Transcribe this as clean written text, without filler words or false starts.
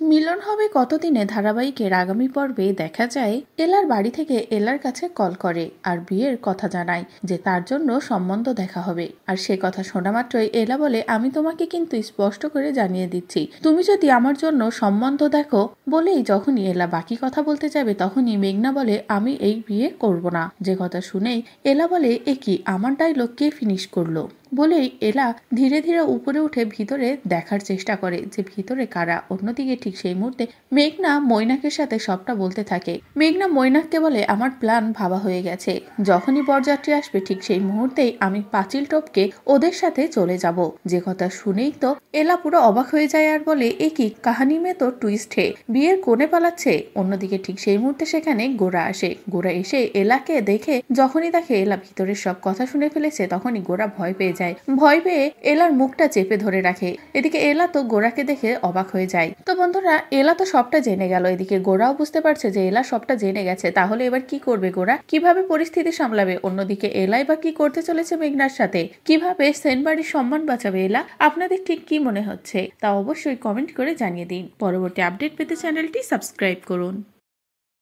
মিলন হবে কতদিনে ধারাবাহিকের আগামী পর্বে দেখা যায় এলার বাড়ি থেকে এলার কাছে কল করে আর বিয়ের কথা জানায় যে তার জন্য সম্বন্ধ দেখা হবে। আর সে কথা শোনা মাত্রই এলা বলে, আমি তোমাকে কিন্তু স্পষ্ট করে জানিয়ে দিচ্ছি, তুমি যদি আমার জন্য সম্বন্ধ দেখো। বলেই যখনই এলা বাকি কথা বলতে যাবে তখনই মেঘনা বলে, আমি এই বিয়ে করব না। যে কথা শুনেই এলা বলে, এ কি, আমার ডায়লগ কে ফিনিশ করলো? বলেই এলা ধীরে ধীরে উপরে উঠে ভিতরে দেখার চেষ্টা করে যে ভিতরে কারা। অন্যদিকে ঠিক সেই মুহূর্তে মেঘনা মৈনাকের সাথে সবটা বলতে থাকে। মেঘনা মৈনাককে বলে, আমার প্ল্যান ভাবা হয়ে গেছে, যখনই বরযাত্রী আসবে ঠিক সেই মুহূর্তেই আমি পাঁচিল টপকে ওদের সাথে চলে যাব। যে কথা শুনেই তো এলা পুরো অবাক হয়ে যায় আর বলে, এ কি, কাহানি মে তো টুইস্ট হে, বিয়ের কোণে পালাচ্ছে। অন্যদিকে ঠিক সেই মুহূর্তে সেখানে গোরা আসে। গোরা এসে এলাকে দেখে যখনই দেখে এলা ভিতরের সব কথা শুনে ফেলেছে তখনই গোরা ভয় পেয়ে যায়। ভয় পেয়ে এলার মুখটা চেপে ধরে রাখে। এদিকে এলা তো গোরাকে দেখে অবাক হয়ে যায়। তো বন্ধুরা, এলা তো সবটা জেনে গেল, এদিকে গোরাও বুঝতে পারছে যে এলা সবটা জেনে গেছে। তাহলে এবার কি করবে গোরা, কিভাবে পরিস্থিতি সামলাবে? অন্যদিকে এলাই বা কি করতে চলেছে মেঘনার সাথে, কিভাবে সেনবাড়ির সম্মান বাঁচাবে এলা? আপনাদের ঠিক কি মনে হচ্ছে তা অবশ্যই কমেন্ট করে জানিয়ে দিন। পরবর্তী আপডেট পেতে চ্যানেলটি সাবস্ক্রাইব করুন।